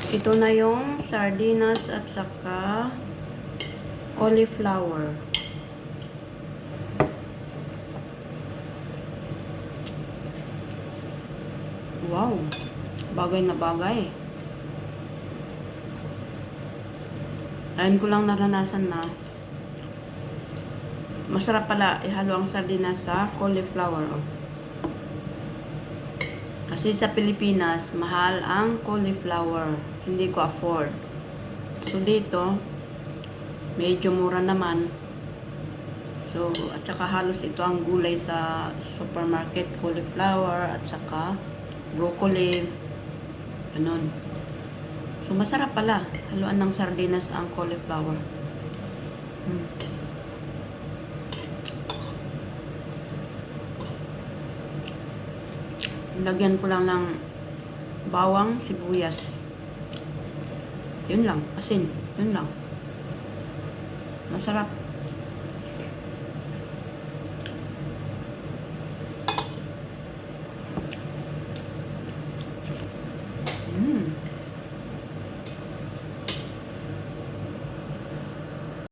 Ito na yung sardinas at saka cauliflower. Wow, bagay na bagay. Ayun ko lang naranasan na masarap pala ihalo ang sardinas sa cauliflower. Kasi sa Pilipinas, mahal ang cauliflower. Hindi ko afford. So dito, medyo mura naman. So, at saka halos ito ang gulay sa supermarket, cauliflower at saka broccoli. Ganun. So, masarap pala. Haluan ng sardinas ang cauliflower. Lagyan ko lang ng bawang, sibuyas. Yun lang. Asin. Yun lang. Masarap.